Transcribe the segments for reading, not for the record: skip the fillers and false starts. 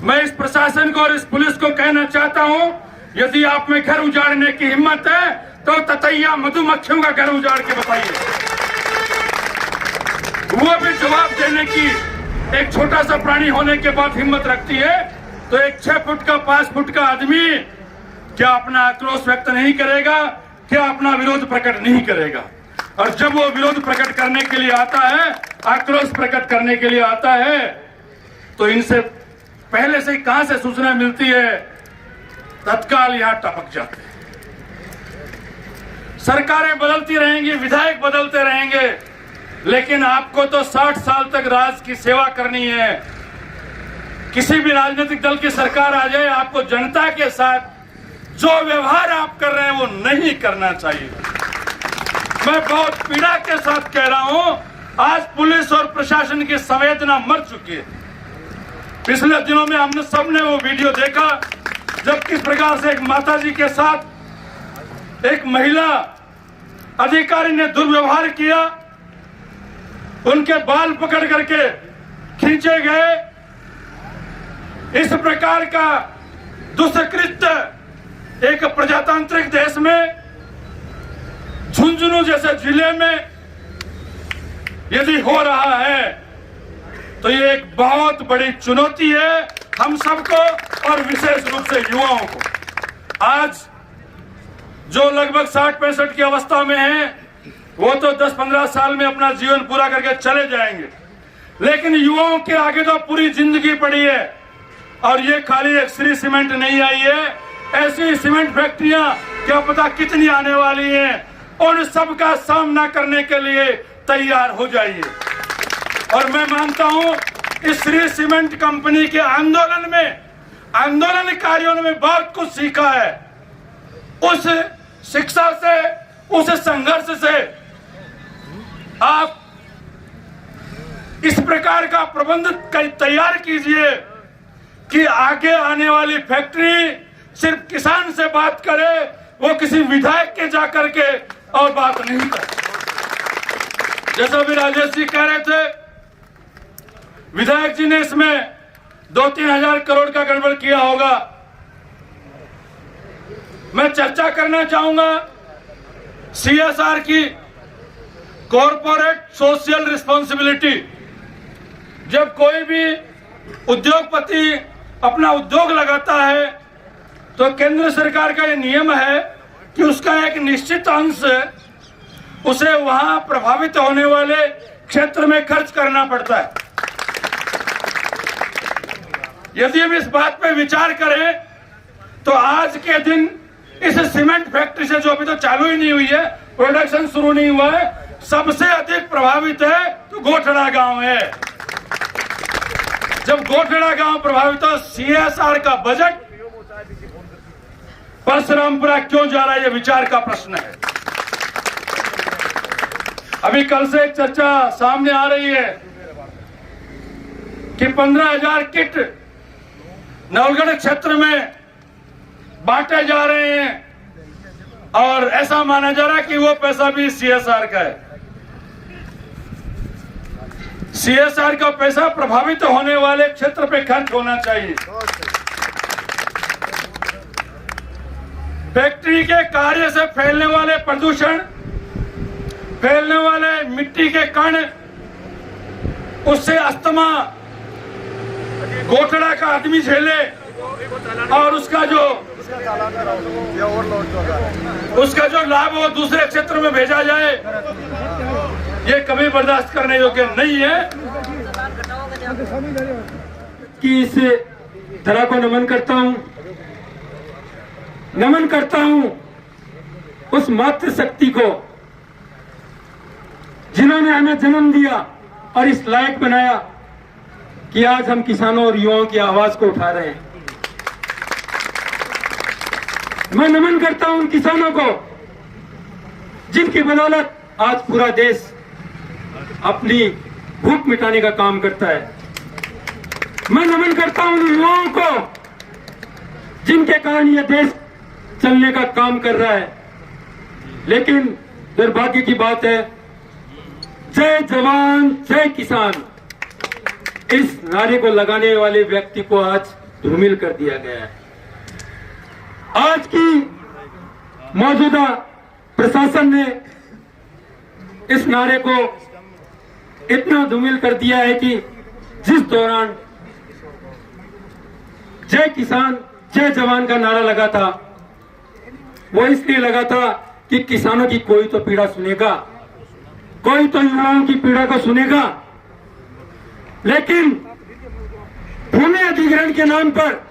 मैं इस प्रशासन को और इस पुलिस को कहना चाहता हूं, यदि आप में घर उजाड़ने की हिम्मत है तो ततैया मधुमक्खियों का घर उजाड़ के बताइए। वो भी जवाब देने की एक छोटा सा प्राणी होने के बाद हिम्मत रखती है, तो एक 6 फुट का 5 फुट का आदमी क्या अपना आक्रोश व्यक्त नहीं करेगा? क्या अपना विरोध प्रकट नहीं करेगा? और जब वो विरोध प्रकट करने के लिए आता है, आक्रोश प्रकट करने के लिए आता है, तो इनसे पहले से कहां से सूचना मिलती है? तत्काल यहां टपक जाते हैं। सरकारें बदलती रहेंगी, विधायक बदलते रहेंगे, लेकिन आपको तो 60 साल तक राज की सेवा करनी है। किसी भी राजनीतिक दल की सरकार आ जाए, आपको जनता के साथ जो व्यवहार आप कर रहे हैं वो नहीं करना चाहिए। मैं बहुत पीड़ा के साथ कह रहा हूं, आज पुलिस और प्रशासन की संवेदना मर चुकी है। पिछले दिनों में हमने सबने वो वीडियो देखा जब किस प्रकार से एक माताजी के साथ एक महिला अधिकारी ने दुर्व्यवहार किया, उनके बाल पकड़ करके खींचे गए। इस प्रकार का दुष्कृत्य एक प्रजातांत्रिक देश में, झुंझुनू जैसे जिले में यदि हो रहा है तो ये एक बहुत बड़ी चुनौती है हम सबको और विशेष रूप से युवाओं को। आज जो लगभग 60-65 की अवस्था में हैं, वो तो 10-15 साल में अपना जीवन पूरा करके चले जाएंगे, लेकिन युवाओं के आगे तो पूरी जिंदगी पड़ी है। और ये खाली एक श्री सीमेंट नहीं आई है, ऐसी सीमेंट फैक्ट्रियां क्या पता कितनी आने वाली हैं। उन सब का सामना करने के लिए तैयार हो जाइए। और मैं मानता हूं इस श्री सीमेंट कंपनी के आंदोलन में आंदोलनकारियों ने बहुत कुछ सीखा है। उस शिक्षा से, उस संघर्ष से आप इस प्रकार का प्रबंध तैयार कीजिए कि आगे आने वाली फैक्ट्री सिर्फ किसान से बात करे, वो किसी विधायक के जाकर के और बात नहीं करे। जैसा भी राजेश जी कह रहे थे, विधायक जी ने इसमें 2-3 हजार करोड़ का गड़बड़ किया होगा। मैं चर्चा करना चाहूंगा CSR की, कॉर्पोरेट सोशल रिस्पॉन्सिबिलिटी। जब कोई भी उद्योगपति अपना उद्योग लगाता है तो केंद्र सरकार का यह नियम है कि उसका एक निश्चित अंश उसे वहां प्रभावित होने वाले क्षेत्र में खर्च करना पड़ता है। यदि हम इस बात पे विचार करें तो आज के दिन इस सीमेंट फैक्ट्री से, जो अभी तो चालू ही नहीं हुई है, प्रोडक्शन शुरू नहीं हुआ है, सबसे अधिक प्रभावित है तो गोठड़ा गांव है। जब गोठड़ा गांव प्रभावित हो, CSR का बजट परशुरामपुरा क्यों जा रहा है, ये विचार का प्रश्न है। अभी कल से एक चर्चा सामने आ रही है कि 15,000 किट नवलगढ़ क्षेत्र में बांटे जा रहे हैं और ऐसा माना जा रहा है कि वो पैसा भी CSR का है। CSR का पैसा प्रभावित होने वाले क्षेत्र पे खर्च होना चाहिए। फैक्ट्री के कार्य से फैलने वाले प्रदूषण, फैलने वाले मिट्टी के कण, उससे अस्थमा गोठड़ा का आदमी झेले और उसका जो लाभ वो दूसरे क्षेत्र में भेजा जाए, ये कभी बर्दाश्त करने योग्य नहीं है। कि इस तरह को नमन करता हूं उस मातृशक्ति को जिन्होंने हमें जन्म दिया और इस लायक बनाया कि आज हम किसानों और युवाओं की आवाज को उठा रहे हैं। मैं नमन करता हूं उन किसानों को जिनकी बदौलत आज पूरा देश अपनी भूख मिटाने का काम करता है। मैं नमन करता हूं उन युवाओं को जिनके कारण यह देश चलने का काम कर रहा है। लेकिन दुर्भाग्य की बात है, जय जवान जय किसान, इस नारे को लगाने वाले व्यक्ति को आज धूमिल कर दिया गया है। आज की मौजूदा प्रशासन ने इस नारे को इतना धूमिल कर दिया है कि जिस दौरान जय किसान जय जवान का नारा लगा था, वो इसलिए लगा था कि किसानों की कोई तो पीड़ा सुनेगा, कोई तो युवाओं की पीड़ा को सुनेगा। लेकिन भूमि अधिग्रहण के नाम पर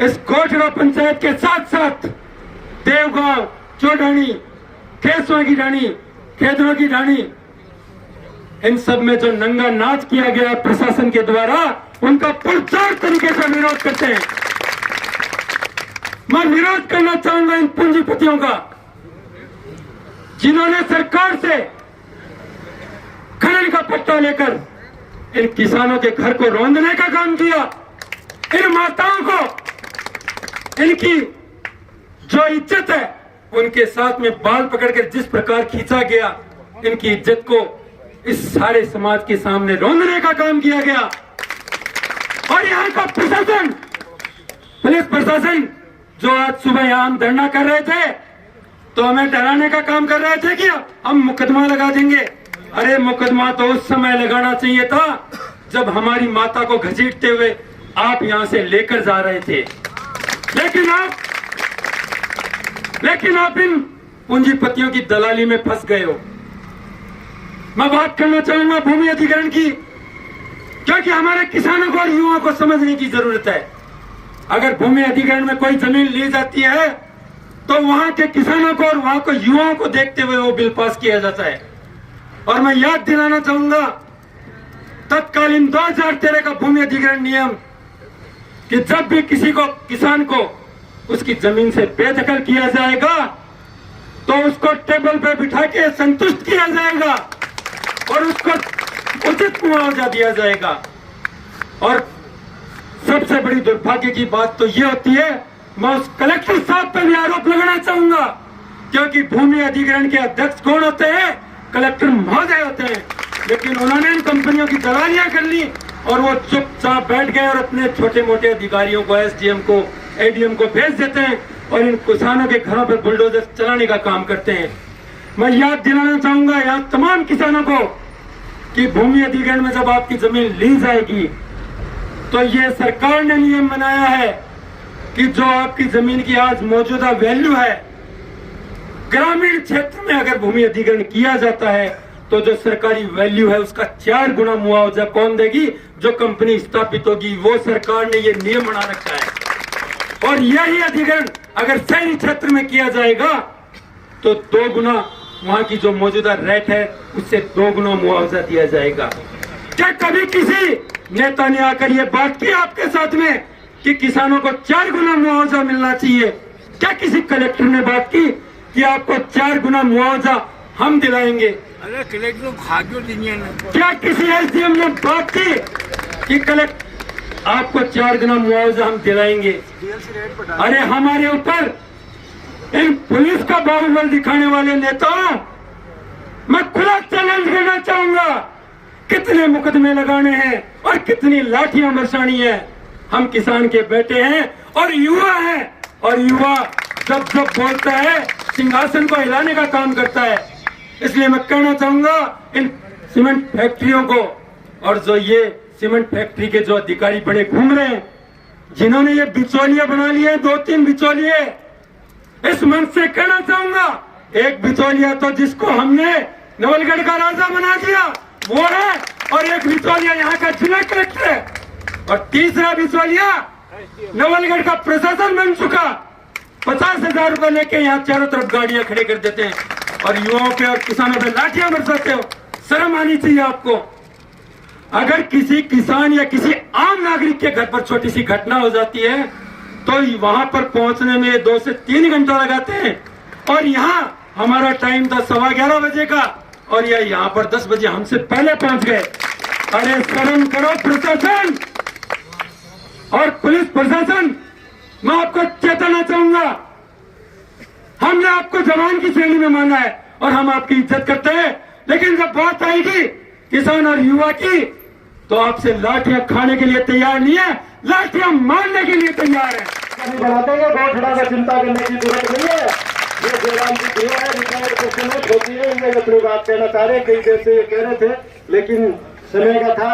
इस कोटड़ा पंचायत के साथ साथ देवगांव, चौडानी, केसवा की ढाणी, खेदड़ों की ढाणी, इन सब में जो नंगा नाच किया गया प्रशासन के द्वारा, उनका पुरजोर तरीके से विरोध करते हैं। मैं विरोध करना चाहूंगा इन पूंजीपतियों का, जिन्होंने सरकार से खनन का पट्टा लेकर इन किसानों के घर को रौंदने का काम किया। इन माताओं को इनकी जो इज्जत है उनके साथ में बाल पकड़कर जिस प्रकार खींचा गया, इनकी इज्जत को इस सारे समाज के सामने रौंदने का काम किया गया। और यहाँ का प्रशासन, पुलिस प्रशासन, जो आज सुबह यहाँ हम धरना कर रहे थे तो हमें डराने का काम कर रहे थे कि हम मुकदमा लगा देंगे। अरे मुकदमा तो उस समय लगाना चाहिए था जब हमारी माता को घसीटते हुए आप यहां से लेकर जा रहे थे। लेकिन आप इन पूंजीपतियों की दलाली में फंस गए हो। मैं बात करना चाहूंगा भूमि अधिग्रहण की, क्योंकि हमारे किसानों को और युवाओं को समझने की जरूरत है। अगर भूमि अधिग्रहण में कोई जमीन ली जाती है तो वहां के किसानों को और वहां के युवाओं को देखते हुए वो बिल पास किया जाता है। और मैं याद दिलाना चाहूंगा तत्कालीन 2013 का भूमि अधिग्रहण नियम, कि जब भी किसी को किसान को उसकी जमीन से बेदखल किया जाएगा तो उसको टेबल पे बिठा के संतुष्ट किया जाएगा और उसको उचित मुआवजा दिया जाएगा। और सबसे बड़ी दुर्भाग्य की बात तो ये होती है, मैं उस कलेक्टर साहब पर भी आरोप लगाना चाहूंगा, क्योंकि भूमि अधिग्रहण के अध्यक्ष कौन होते हैं? कलेक्टर महोदय होते हैं। लेकिन उन्होंने इन कंपनियों की दलालियां कर ली और वो चुपचाप बैठ गए और अपने छोटे मोटे अधिकारियों को, एसडीएम को, एडीएम को भेज देते हैं और इन किसानों के घरों पर बुलडोजर चलाने का काम करते हैं। मैं याद दिलाना चाहूंगा यहाँ तमाम किसानों को कि भूमि अधिग्रहण में जब आपकी जमीन ली जाएगी तो ये सरकार ने नियम बनाया है कि जो आपकी जमीन की आज मौजूदा वैल्यू है, ग्रामीण क्षेत्र में अगर भूमि अधिग्रहण किया जाता है तो जो सरकारी वैल्यू है उसका 4 गुना मुआवजा कौन देगी? जो कंपनी स्थापित होगी। वो सरकार ने ये नियम बना रखा है। और यही अधिग्रहण अगर शहरी क्षेत्र में किया जाएगा तो 2 गुना वहां की जो मौजूदा रेट है उससे 2 गुना मुआवजा दिया जाएगा। क्या कभी किसी नेता ने आकर ये बात की आपके साथ में कि किसानों को 4 गुना मुआवजा मिलना चाहिए? क्या किसी कलेक्टर ने बात की कि आपको 4 गुना मुआवजा हम दिलाएंगे? अरे कलेक्टर भाग्यो दुनिया ने क्या किसी एसडीएम ने बात की कि कलेक्टर आपको 4 गुना मुआवजा हम दिलाएंगे? अरे हमारे ऊपर इन पुलिस का बाहुबल दिखाने वाले नेताओं, मैं खुला चैलेंज करना चाहूंगा, कितने मुकदमे लगाने हैं और कितनी लाठियां बरसानी है। हम किसान के बेटे हैं और युवा हैं, और युवा जब जब बोलता है सिंहासन को हिलाने का काम करता है। इसलिए मैं कहना चाहूंगा इन सीमेंट फैक्ट्रियों को, और जो ये सीमेंट फैक्ट्री के जो अधिकारी बड़े घूम रहे हैं, जिन्होंने ये बिचौलिया बना लिए, 2-3 बिचौलिए, इस मंच से कहना चाहूंगा, एक बिचौलिया तो जिसको हमने नवलगढ़ का राजा बना दिया वो है, और एक बिचौलिया यहाँ का जिला कलेक्टर है, और तीसरा बिचौलिया नवलगढ़ का प्रशासन बन चुका। 50,000 रुपए लेके यहाँ चारों तरफ गाड़ियां खड़े कर देते हैं और युवाओं पे और किसानों पे लाठियां बरसाते हो। शर्म आनी चाहिए आपको। अगर किसी किसान या किसी आम नागरिक के घर पर छोटी सी घटना हो जाती है तो वहां पर पहुंचने में 2 से 3 घंटा लगाते हैं, और यहाँ हमारा टाइम था 11:15 बजे का, और यह यहाँ पर 10 बजे हमसे पहले पहुंच गए। अरे शर्म करो प्रशासन और पुलिस प्रशासन। मैं आपको चेताना चाहूंगा, हमने आपको जवान की श्रेणी में माना है और हम आपकी इज्जत करते हैं, लेकिन जब बात आएगी किसान और युवा की तो आपसे लाठियां खाने के लिए तैयार नहीं है, लाठियां मारने के लिए तैयार है। बना देंगे, गौठड़ा का चिंता करने की जरूरत नहीं है। ये जयराम जी दिया है, रिटायर्ड क्वेश्चन होती है, ये अपनी बात कहना चाह रहे, कई देर से ये कह रहे थे, लेकिन समय का था।